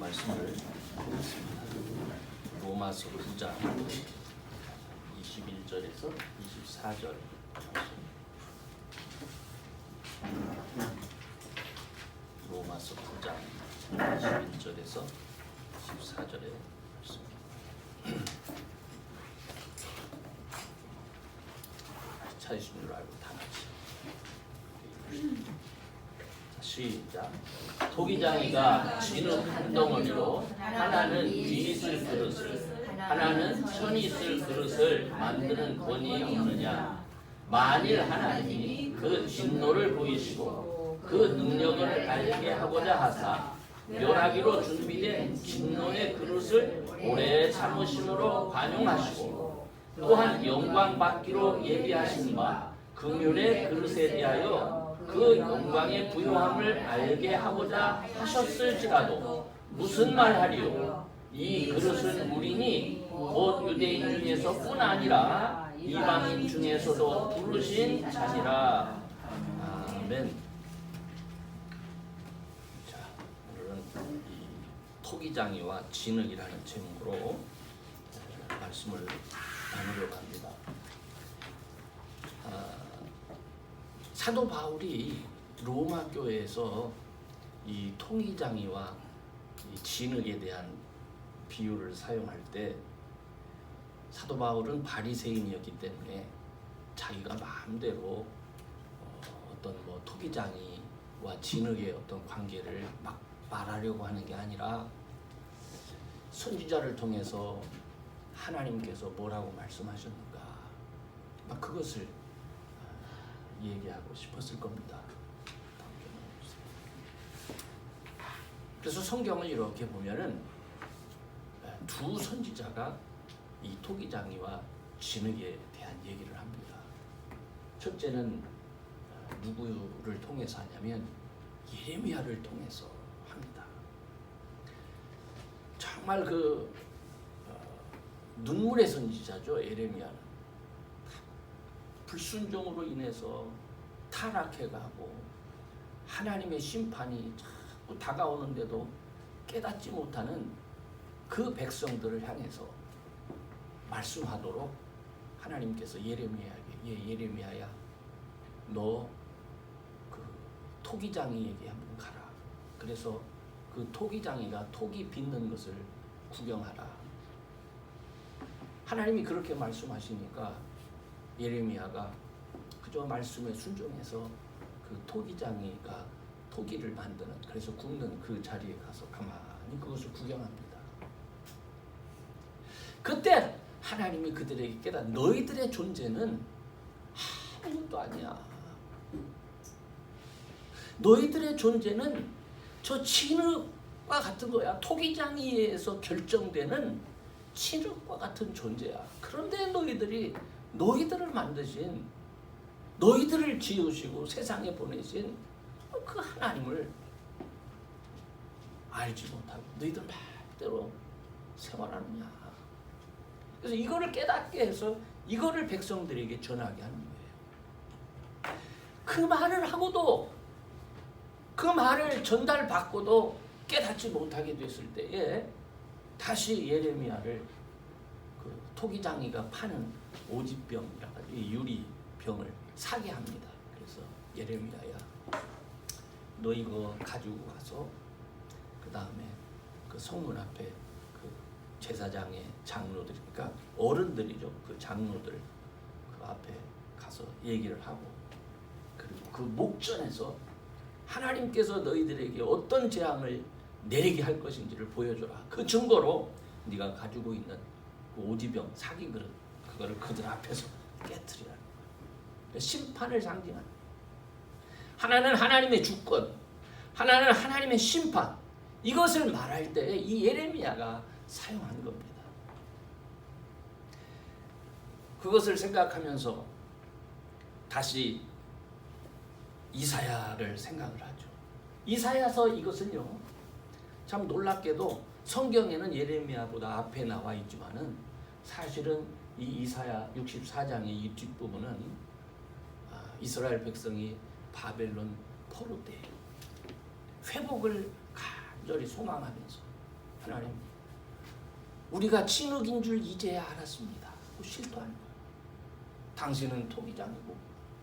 말씀을 보겠습니다. 로마서 9장 21절에서 24절. 로마서 9장 21절에서 24절의 말씀. 찾으신 줄 알고 다 같이. 시작. 토기장이가 진흙 한 덩어리로 하나는 뒤 있을 그릇을 하나는 천이 있을 그릇을 만드는 권이 없느냐. 만일 하나님이 그 진노를 보이시고 그 능력을 알게 하고자 하사 멸하기로 준비된 진노의 그릇을 오래 참으심으로 관용하시고 또한 영광 받기로 예비하신 바 긍휼의 그릇에 대하여 그 영광의 부요함을 알게 하고자 하셨을지라도 무슨 말하리요? 이 그릇은 우리니 곧 유대인 중에서뿐 아니라 이방인 중에서도 부르신 자니라. 아멘. 자, 오늘은 이 토기장이와 진흙이라는 제목으로 말씀을 나누려고 합니다. 사도 바울이 로마 교회에서 이 토기장이와 이 진흙에 대한 비유를 사용할 때 사도 바울은 바리새인이었기 때문에 자기가 마음대로 어떤 토기장이와 진흙의 어떤 관계를 막 말하려고 하는 게 아니라 선지자를 통해서 하나님께서 뭐라고 말씀하셨는가 막 그것을 얘기하고 싶었을 겁니다. 그래서 성경을 이렇게 보면은 두 선지자가 이 토기장이와 진흙에 대한 얘기를 합니다. 첫째는 누구를 통해서 하냐면 예레미야를 통해서 합니다. 정말 눈물의 선지자죠. 예레미야는 불순종으로 인해서 타락해가고 하나님의 심판이 자꾸 다가오는데도 깨닫지 못하는 그 백성들을 향해서 말씀하도록 하나님께서 예레미야에게 예레미야야 너 그 토기장이에게 한번 가라. 그래서 그 토기장이가 토기 빚는 것을 구경하라. 하나님이 그렇게 말씀하시니까 예레미야가 그저 말씀에 순종해서 그 토기장이가 토기를 만드는 그래서 굽는 그 자리에 가서 가만히 그것을 구경합니다. 그때 하나님이 그들에게 깨닫 너희들의 존재는 아무것도 아니야. 너희들의 존재는 저 진흙과 같은 거야. 토기장이에서 결정되는 진흙과 같은 존재야. 그런데 너희들을 만드신 너희들을 지으시고 세상에 보내신 그 하나님을 알지 못하고 너희들 말대로 생활하느냐. 그래서 이거를 깨닫게 해서 이거를 백성들에게 전하게 하는 거예요. 그 말을 하고도 그 말을 전달받고도 깨닫지 못하게 됐을 때에 다시 예레미야를 그 토기장이가 파는 오지병이라고 유리병을 사게 합니다. 그래서 예레미야야 너 이거 가지고 가서 그 다음에 그 성문 앞에 그 제사장의 장로들 그러니까 어른들이죠. 그 장로들 그 앞에 가서 얘기를 하고 그리고 그 목전에서 하나님께서 너희들에게 어떤 재앙을 내리게 할 것인지를 보여줘라. 그 증거로 네가 가지고 있는 그 오지병 사기 그릇 그거를 그들 앞에서 깨트리라는 거예요. 심판을 상징하는 하나는 하나님의 주권 하나는 하나님의 심판 이것을 말할 때 이 예레미야가 사용한 겁니다. 그것을 생각하면서 다시 이사야를 생각을 하죠. 이사야서 이것은요 참 놀랍게도 성경에는 예레미야보다 앞에 나와 있지만은 사실은 이 이사야 64장의 이 뒷부분은 이스라엘 백성이 바벨론 포로 때 회복을 간절히 소망하면서 하나님, 우리가 진흙인 줄 이제야 알았습니다. 실토하는 거예요. 당신은 토기장이고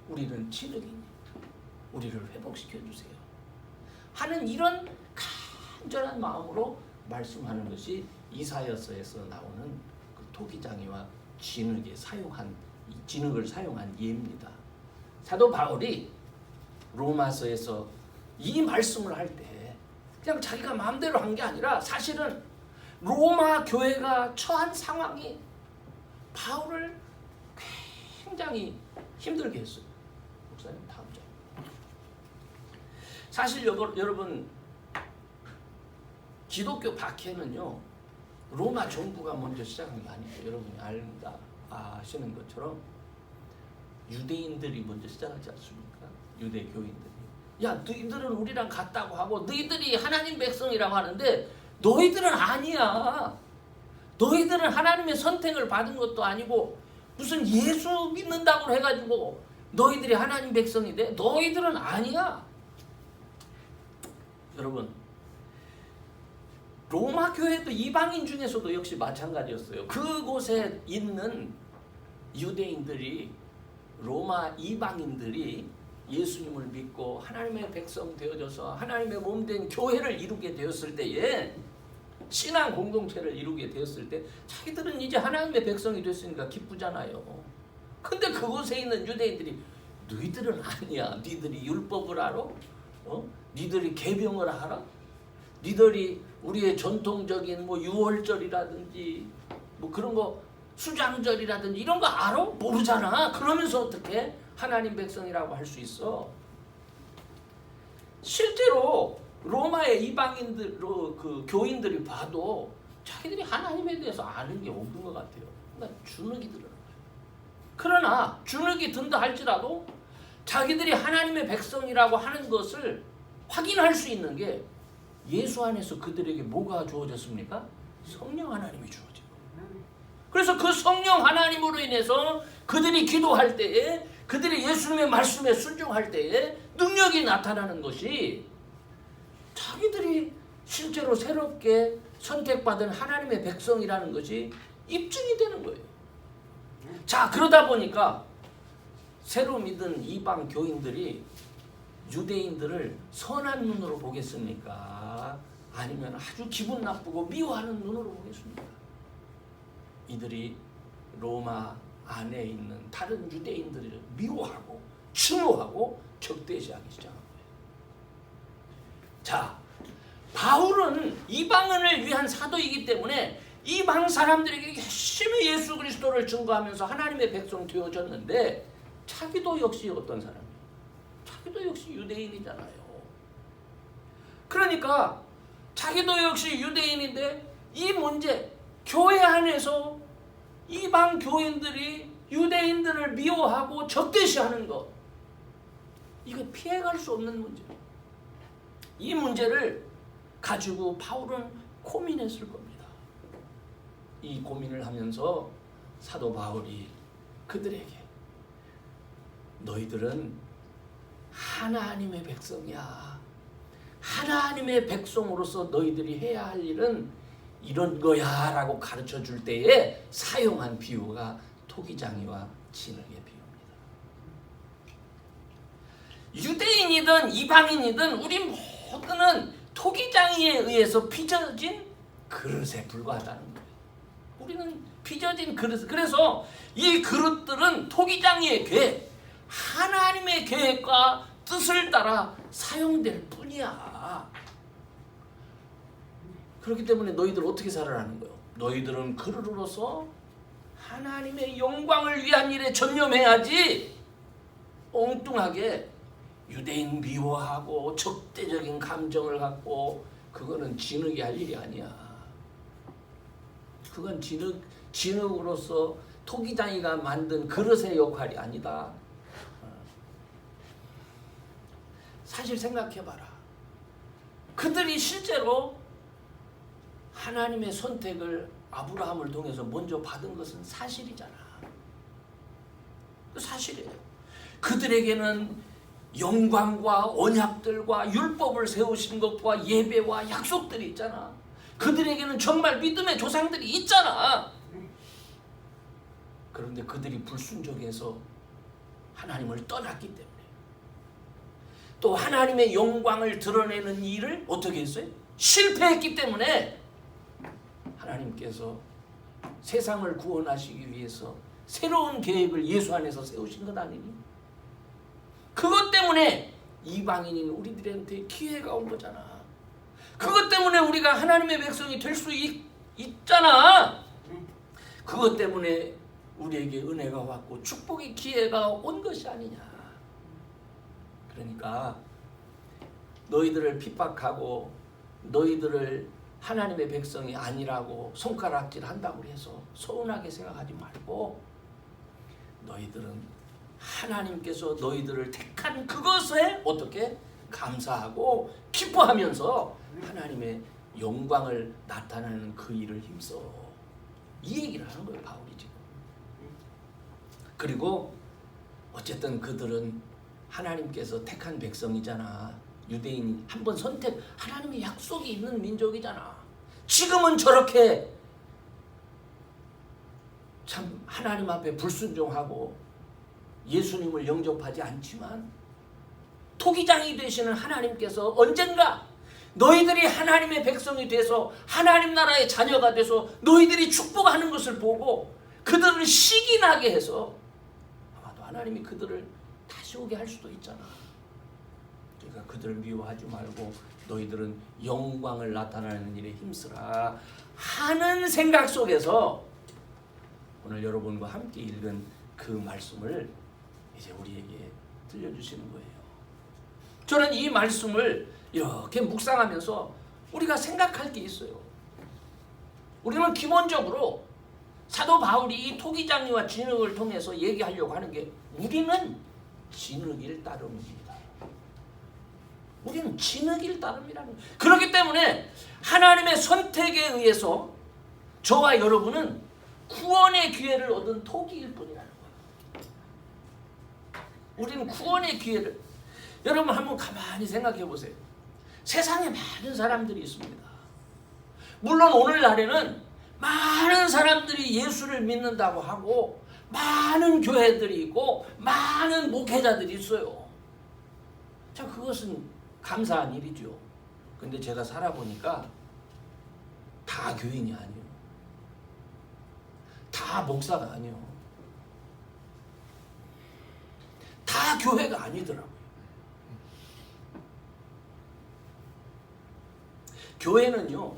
우리는 진흙이니 우리를 회복시켜 주세요 하는 이런 간절한 마음으로 말씀하는 것이 이사야서에서 나오는 그 토기장이와 진흙을 사용한 예입니다. 사도 바울이 로마서에서 이 말씀을 할 때 그냥 자기가 마음대로 한 게 아니라 사실은 로마 교회가 처한 상황이 바울을 굉장히 힘들게 했어요. 목사님 다음 장. 사실 여러분 기독교 박해는요 로마 정부가 먼저 시작한 게 아니고 여러분이 아시는 것처럼 유대인들이 먼저 시작하지 않습니까? 유대 교인들이. 야, 너희들은 우리랑 같다고 하고 너희들이 하나님 백성이라고 하는데 너희들은 아니야. 너희들은 하나님의 선택을 받은 것도 아니고 무슨 예수 믿는다고 해가지고 너희들이 하나님 백성이 돼? 너희들은 아니야. 여러분, 로마 교회도 이방인 중에서도 역시 마찬가지였어요. 그곳에 있는 유대인들이, 로마 이방인들이 예수님을 믿고 하나님의 백성 되어져서 하나님의 몸된 교회를 이루게 되었을 때에, 신앙 공동체를 이루게 되었을 때 자기들은 이제 하나님의 백성이 됐으니까 기쁘잖아요. 근데 그곳에 있는 유대인들이 너희들은 아니야. 니들이 율법을 알아? 니들이 계명을 알아? 니들이 우리의 전통적인 뭐 유월절이라든지 뭐 그런 거 수장절이라든지 이런 거 알아? 모르잖아. 그러면서 어떻게 하나님 백성이라고 할 수 있어? 실제로 로마의 이방인들, 그 교인들이 봐도 자기들이 하나님에 대해서 아는 게 없는 것 같아요. 그러니까 주눅이 드는 거예요. 그러나 주눅이 든다 할지라도 자기들이 하나님의 백성이라고 하는 것을 확인할 수 있는 게 예수 안에서 그들에게 뭐가 주어졌습니까? 성령 하나님이 주어진 거예요. 그래서 그 성령 하나님으로 인해서 그들이 기도할 때에, 그들이 예수님의 말씀에 순종할 때에 능력이 나타나는 것이 자기들이 실제로 새롭게 선택받은 하나님의 백성이라는 것이 입증이 되는 거예요. 자, 그러다 보니까 새로 믿은 이방 교인들이 유대인들을 선한 눈으로 보겠습니까? 아니면 아주 기분 나쁘고 미워하는 눈으로 보겠습니까? 이들이 로마 안에 있는 다른 유대인들을 미워하고 증오하고 적대시하기 시작합니다. 자, 바울은 이방인을 위한 사도이기 때문에 이방 사람들에게 열심히 예수 그리스도를 증거하면서 하나님의 백성 되어졌는데 자기도 역시 어떤 사람이에요? 자기도 역시 유대인이잖아요. 그러니까 자기도 역시 유대인인데 이 문제, 교회 안에서 이방 교인들이 유대인들을 미워하고 적대시하는 것, 이거 피해갈 수 없는 문제예요. 이 문제를 가지고 바울은 고민했을 겁니다. 이 고민을 하면서 사도 바울이 그들에게 너희들은 하나님의 백성이야. 하나님의 백성으로서 너희들이 해야 할 일은 이런 거야 라고 가르쳐 줄 때에 사용한 비유가 토기장이와 진흙의 비유입니다. 유대인이든 이방인이든 우리 모두는 토기장이에 의해서 빚어진 그릇에 불과하다는 거예요. 우리는 빚어진 그릇. 그래서 이 그릇들은 토기장이의 계획, 하나님의 계획과 뜻을 따라 사용될 뿐이야. 그렇기 때문에 너희들 어떻게 살아라는 거예요? 너희들은 그릇으로서 하나님의 영광을 위한 일에 전념해야지 엉뚱하게 유대인 미워하고 적대적인 감정을 갖고 그거는 진흙이 할 일이 아니야. 그건 진흙으로서 토기장이가 만든 그릇의 역할이 아니다. 사실 생각해봐라. 그들이 실제로 하나님의 선택을 아브라함을 통해서 먼저 받은 것은 사실이잖아. 사실이에요. 그들에게는 영광과 언약들과 율법을 세우신 것과 예배와 약속들이 있잖아. 그들에게는 정말 믿음의 조상들이 있잖아. 그런데 그들이 불순종해서 하나님을 떠났기 때문에, 또 하나님의 영광을 드러내는 일을 어떻게 했어요? 실패했기 때문에 하나님께서 세상을 구원하시기 위해서 새로운 계획을 예수 안에서 세우신 것 아니니? 그것 때문에 이방인인 우리들한테 기회가 온 거잖아. 그것 때문에 우리가 하나님의 백성이 될 수 있잖아. 그것 때문에 우리에게 은혜가 왔고 축복의 기회가 온 것이 아니냐. 그러니까 너희들을 핍박하고 너희들을 하나님의 백성이 아니라고 손가락질 한다고 해서 서운하게 생각하지 말고, 너희들은 하나님께서 너희들을 택한 그것에 어떻게 감사하고 기뻐하면서 하나님의 영광을 나타내는 그 일을 힘써. 이 얘기를 하는 거예요, 바울이 지금. 그리고 어쨌든 그들은 하나님께서 택한 백성이잖아. 유대인이 한번 선택, 하나님의 약속이 있는 민족이잖아. 지금은 저렇게 참 하나님 앞에 불순종하고 예수님을 영접하지 않지만, 토기장이 되시는 하나님께서 언젠가 너희들이 하나님의 백성이 돼서 하나님 나라의 자녀가 돼서 너희들이 축복하는 것을 보고 그들을 시기나게 해서 아마도 하나님이 그들을 다시 오게 할 수도 있잖아. 그러니까 그들을 미워하지 말고 너희들은 영광을 나타내는 일에 힘쓰라 하는 생각 속에서 오늘 여러분과 함께 읽은 그 말씀을 이제 우리에게 들려주시는 거예요. 저는 이 말씀을 이렇게 묵상하면서 우리가 생각할 게 있어요. 우리는 기본적으로 사도 바울이 이 토기장이와 진흙을 통해서 얘기하려고 하는 게, 우리는 진흙일 따름입니다. 우리는 진흙일 따름이라는 거예요. 그렇기 때문에 하나님의 선택에 의해서 저와 여러분은 구원의 기회를 얻은 토기일 뿐이라는 거예요. 우리는 구원의 기회를, 여러분 한번 가만히 생각해 보세요. 세상에 많은 사람들이 있습니다. 물론 오늘날에는 많은 사람들이 예수를 믿는다고 하고 많은 교회들이 있고 많은 목회자들이 있어요. 참 그것은 감사한 일이죠. 근데 제가 살아보니까 다 교인이 아니에요. 다 목사가 아니에요. 다 교회가 아니더라고요. 교회는요,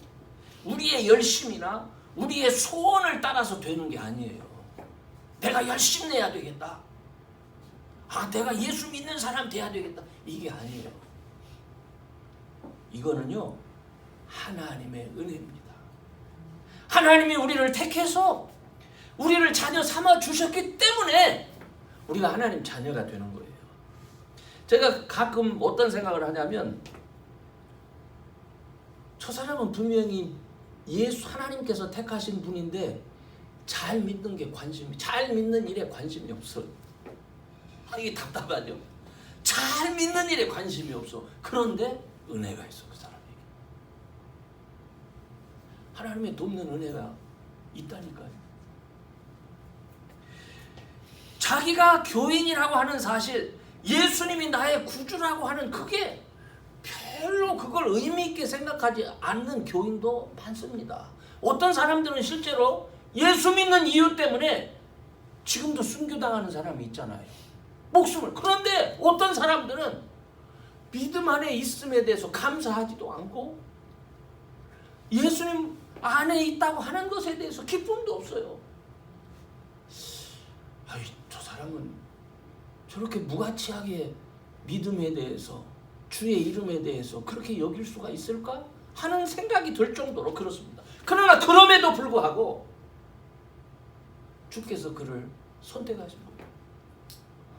우리의 열심이나 우리의 소원을 따라서 되는 게 아니에요. 내가 열심히 내야 되겠다. 내가 예수 믿는 사람 돼야 되겠다. 이게 아니에요. 이거는요, 하나님의 은혜입니다. 하나님이 우리를 택해서 우리를 자녀 삼아 주셨기 때문에 우리가 하나님 자녀가 되는 거예요. 제가 가끔 어떤 생각을 하냐면, 저 사람은 분명히 예수 하나님께서 택하신 분인데 잘 믿는 일에 관심이 없어. 이게 답답하죠. 잘 믿는 일에 관심이 없어. 그런데 은혜가 있어, 그 사람에게. 하나님의 돕는 은혜가 있다니까요. 자기가 교인이라고 하는 사실, 예수님이 나의 구주라고 하는 그게 별로 그걸 의미 있게 생각하지 않는 교인도 많습니다. 어떤 사람들은 실제로 예수 믿는 이유 때문에 지금도 순교당하는 사람이 있잖아요. 목숨을. 그런데 어떤 사람들은 믿음 안에 있음에 대해서 감사하지도 않고 예수님 안에 있다고 하는 것에 대해서 기쁨도 없어요. 저 사람은 저렇게 무가치하게 믿음에 대해서, 주의 이름에 대해서 그렇게 여길 수가 있을까? 하는 생각이 들 정도로 그렇습니다. 그러나 그럼에도 불구하고 주께서 그를 선택하신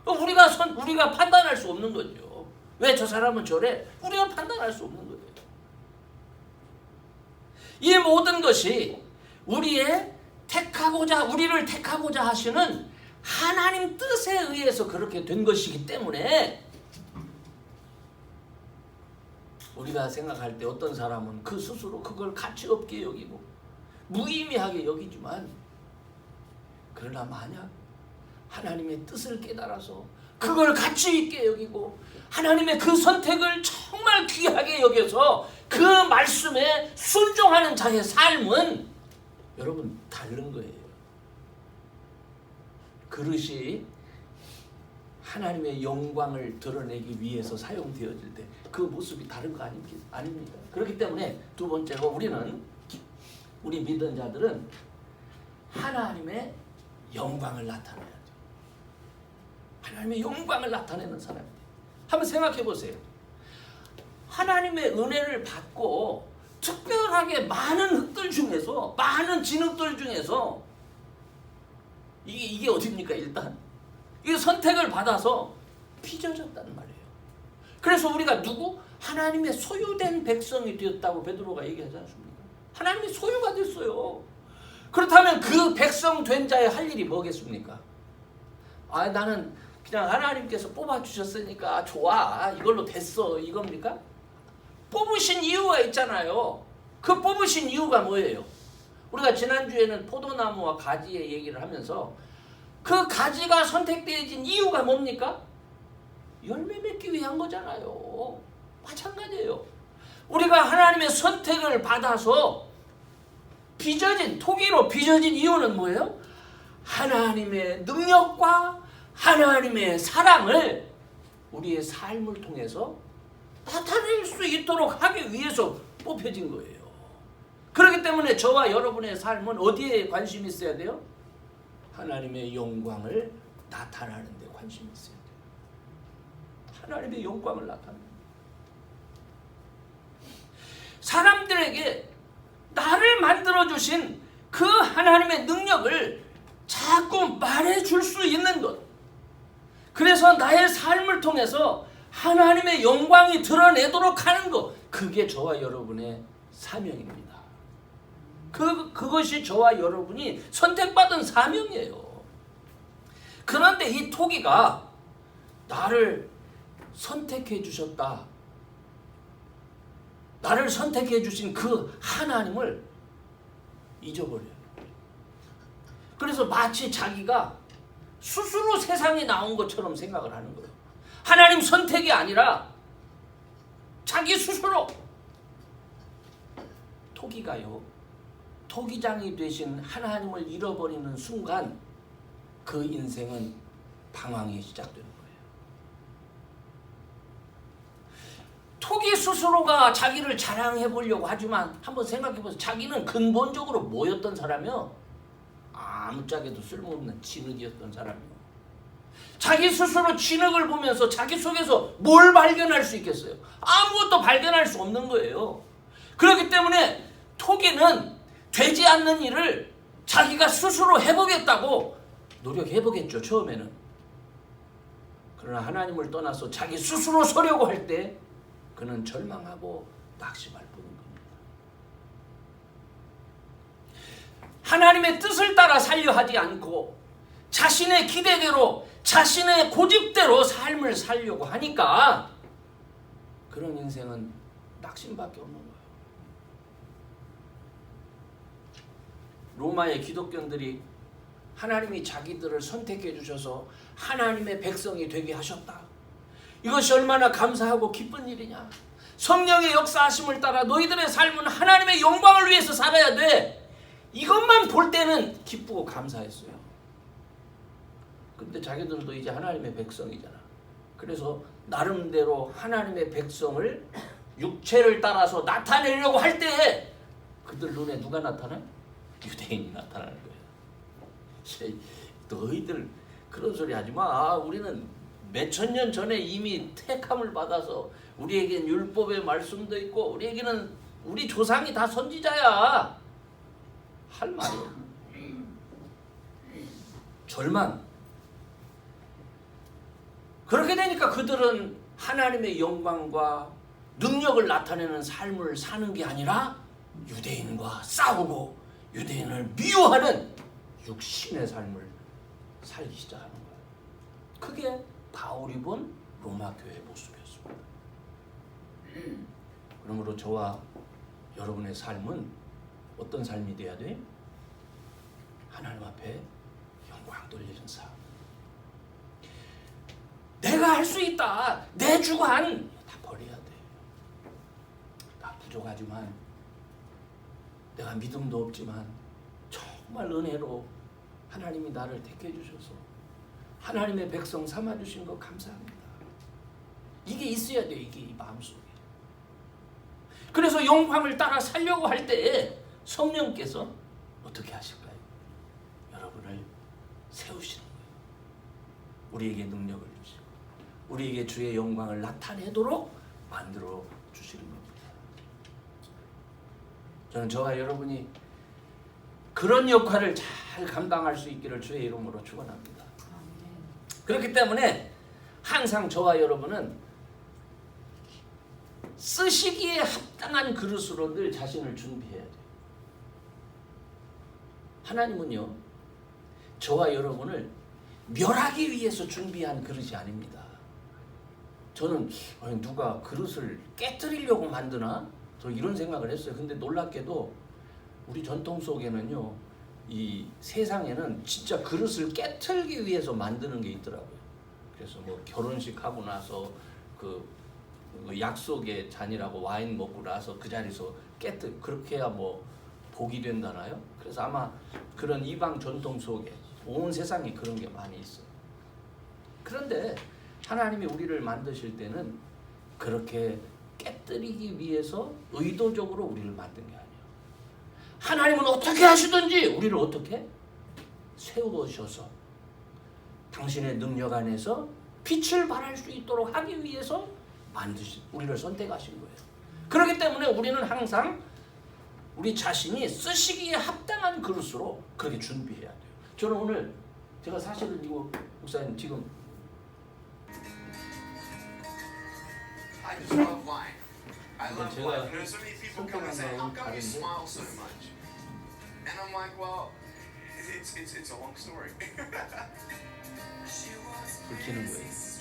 거예요. 우리가 판단할 수 없는 거죠. 왜 저 사람은 저래? 우리가 판단할 수 없는 거예요. 이 모든 것이 우리를 택하고자 하시는 하나님 뜻에 의해서 그렇게 된 것이기 때문에 우리가 생각할 때 어떤 사람은 그 스스로 그걸 가치 없게 여기고 무의미하게 여기지만, 그러나 만약 하나님의 뜻을 깨달아서 그걸 가치 있게 여기고 하나님의 그 선택을 정말 귀하게 여겨서 그 말씀에 순종하는 자의 삶은 여러분 다른 거예요. 그릇이 하나님의 영광을 드러내기 위해서 사용되어질 때 그 모습이 다른 거 아닙니까? 그렇기 때문에 두 번째로 우리 믿는 자들은 하나님의 영광을 나타내야 돼요. 하나님의 영광을 나타내는 사람이에요. 한번 생각해 보세요. 하나님의 은혜를 받고 특별하게 많은 흙들 중에서, 많은 진흙들 중에서 이게 어딥니까? 일단 이게 선택을 받아서 빚어졌다는 말이에요. 그래서 우리가 하나님의 소유된 백성이 되었다고 베드로가 얘기하지 않습니까? 하나님의 소유가 됐어요. 그렇다면 그 백성 된 자의 할 일이 뭐겠습니까? 나는 그냥 하나님께서 뽑아주셨으니까 좋아, 이걸로 됐어, 이겁니까? 뽑으신 이유가 있잖아요. 그 뽑으신 이유가 뭐예요? 우리가 지난주에는 포도나무와 가지의 얘기를 하면서 그 가지가 선택되어진 이유가 뭡니까? 열매 맺기 위한 거잖아요. 마찬가지예요. 우리가 하나님의 선택을 받아서 토기로 빚어진 이유는 뭐예요? 하나님의 능력과 하나님의 사랑을 우리의 삶을 통해서 나타낼 수 있도록 하기 위해서 뽑혀진 거예요. 그렇기 때문에 저와 여러분의 삶은 어디에 관심이 있어야 돼요? 하나님의 영광을 나타내는 데 관심이 있어야 돼요. 하나님의 영광을 나타내는 데. 사람들에게 나를 만들어주신 그 하나님의 능력을 자꾸 말해줄 수 있는 것, 그래서 나의 삶을 통해서 하나님의 영광이 드러내도록 하는 것, 그게 저와 여러분의 사명입니다. 그것이 저와 여러분이 선택받은 사명이에요. 그런데 이 토기가 나를 선택해 주셨다, 나를 선택해 주신 그 하나님을 잊어버려요. 그래서 마치 자기가 스스로 세상에 나온 것처럼 생각을 하는 거예요. 하나님 선택이 아니라 자기 스스로. 토기가요, 토기장이 되신 하나님을 잃어버리는 순간 그 인생은 방황이 시작되는 거예요. 토기 스스로가 자기를 자랑해 보려고 하지만 한번 생각해 보세요. 자기는 근본적으로 뭐였던 사람이요? 아무짝에도 쓸모없는 진흙이었던 사람이요. 자기 스스로 진흙을 보면서 자기 속에서 뭘 발견할 수 있겠어요? 아무것도 발견할 수 없는 거예요. 그렇기 때문에 토기는 되지 않는 일을 자기가 스스로 해보겠다고 노력해보겠죠, 처음에는. 그러나 하나님을 떠나서 자기 스스로 서려고 할 때 그는 절망하고 낙심할 뿐인 겁니다. 하나님의 뜻을 따라 살려 하지 않고 자신의 기대대로, 자신의 고집대로 삶을 살려고 하니까 그런 인생은 낙심밖에 없는 거예요. 로마의 기독교인들이 하나님이 자기들을 선택해 주셔서 하나님의 백성이 되게 하셨다, 이것이 얼마나 감사하고 기쁜 일이냐, 성령의 역사하심을 따라 너희들의 삶은 하나님의 영광을 위해서 살아야 돼, 이것만 볼 때는 기쁘고 감사했어요. 근데 자기들도 이제 하나님의 백성이잖아. 그래서 나름대로 하나님의 백성을 육체를 따라서 나타내려고 할 때 그들 눈에 누가 나타나요? 유대인이 나타나는 거예요. 너희들 그런 소리 하지 마. 우리는 몇천 년 전에 이미 택함을 받아서 우리에겐 율법의 말씀도 있고 우리에게는 우리 조상이 다 선지자야 할 말이에요. 절망. 그렇게 되니까 그들은 하나님의 영광과 능력을 나타내는 삶을 사는 게 아니라 유대인과 싸우고 유대인을 미워하는 육신의 삶을 살기 시작하는 거예요. 그게 바울이 본 로마 교회의 모습이었습니다. 그러므로 저와 여러분의 삶은 어떤 삶이 돼야 돼? 하나님 앞에 영광 돌리는 삶. 내가 할 수 있다. 내 주관 다 버려야 돼. 나 부족하지만, 내가 믿음도 없지만 정말 은혜로 하나님이 나를 택해 주셔서 하나님의 백성 삼아 주신 거 감사합니다. 이게 있어야 돼. 이게 이 마음속에. 그래서 영광을 따라 살려고 할 때 성령께서 어떻게 하실까요? 여러분을 세우시는 거예요. 우리에게 능력을 주시고 우리에게 주의 영광을 나타내도록 만들어 주시는 겁니다. 저는 저와 여러분이 그런 역할을 잘 감당할 수 있기를 주의 이름으로 축원합니다. 그렇기 때문에 항상 저와 여러분은 쓰시기에 합당한 그릇으로 늘 자신을 준비해야 돼요. 하나님은요, 저와 여러분을 멸하기 위해서 준비한 그릇이 아닙니다. 저는 누가 그릇을 깨뜨리려고 만드나? 저 이런 생각을 했어요. 근데 놀랍게도 우리 전통 속에는요, 이 세상에는 진짜 그릇을 깨뜨리기 위해서 만드는 게 있더라고요. 그래서 뭐 결혼식 하고 나서 그 약속의 잔이라고 와인 먹고 나서 그 자리에서 그렇게 해야 뭐 복이 된다나요? 그래서 아마 그런 이방 전통 속에 온 세상에 그런 게 많이 있어요. 그런데 하나님이 우리를 만드실 때는 그렇게 깨뜨리기 위해서 의도적으로 우리를 만든 게 아니에요. 하나님은 어떻게 하시든지 우리를 어떻게 세우셔서 당신의 능력 안에서 빛을 발할 수 있도록 하기 위해서 우리를 선택하신 거예요. 그렇기 때문에 우리는 항상 우리 자신이 쓰시기에 합당한 그릇으로 그렇게 준비해야 돼요. 저는 오늘 제가 사실은 이거 목사님 지금 I just love wine. I love 제가 wine. You know, so many people come and say, "How come you smile so much?" And I'm like, "Well, it's a long story." 긁히는 거예요.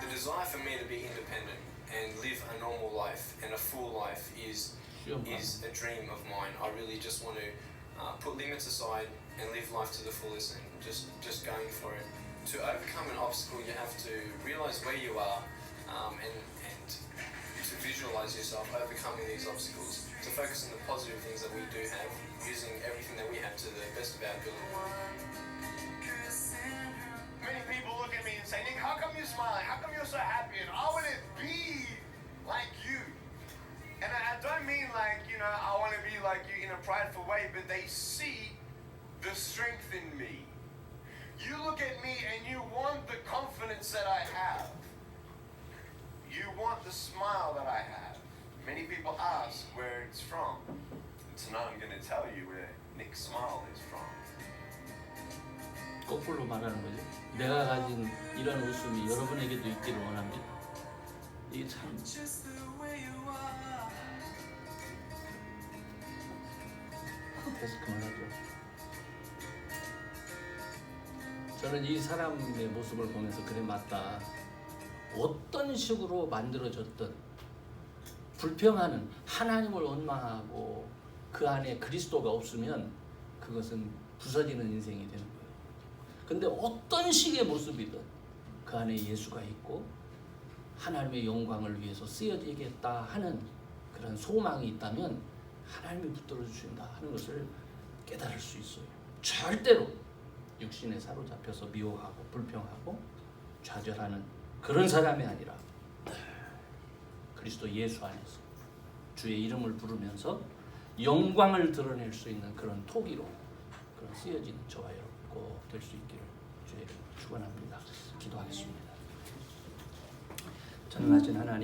The desire for me to be independent and live a normal life and a full life is a dream of mine. I really just want to put limits aside and live life to the fullest and just going for it. To overcome an obstacle, you have to realize where you are and to visualize yourself overcoming these obstacles. To focus on the positive things that we do have, using everything that we have to the best of our ability. Many people look at me and say, "Nick, how come you're smiling? How come you're so happy? And I want to be like you." And I don't mean like, I want to be like you in a prideful way, but they see the strength in me. You look at me and you want the confidence that I have. You want the smile that I have. Many people ask where it's from. Tonight I'm going to tell you where Nick's smile is from. 거꾸로 말하는 거죠. 내가 가진 이런 웃음이 여러분에게도 있기를 원합니다. 이게 참 계속 그만하죠. 저는 이 사람의 모습을 보면서 그래 맞다. 어떤 식으로 만들어졌든 불평하는 하나님을 원망하고 그 안에 그리스도가 없으면 그것은 부서지는 인생이 되는 거예요. 근데 어떤 식의 모습이든 그 안에 예수가 있고 하나님의 영광을 위해서 쓰여지겠다 하는 그런 소망이 있다면 하나님이 붙들어 주신다 하는 것을 깨달을 수 있어요. 절대로 육신에 사로잡혀서 미워하고 불평하고 좌절하는 그런 사람이 아니라 그리스도 예수 안에서 주의 이름을 부르면서 영광을 드러낼 수 있는 그런 토기로 그런 쓰여지는 저와 여러분 꼭 될 수 있기를 주의 이름으로 축원합니다. 기도하겠습니다. 전능하신 하나님,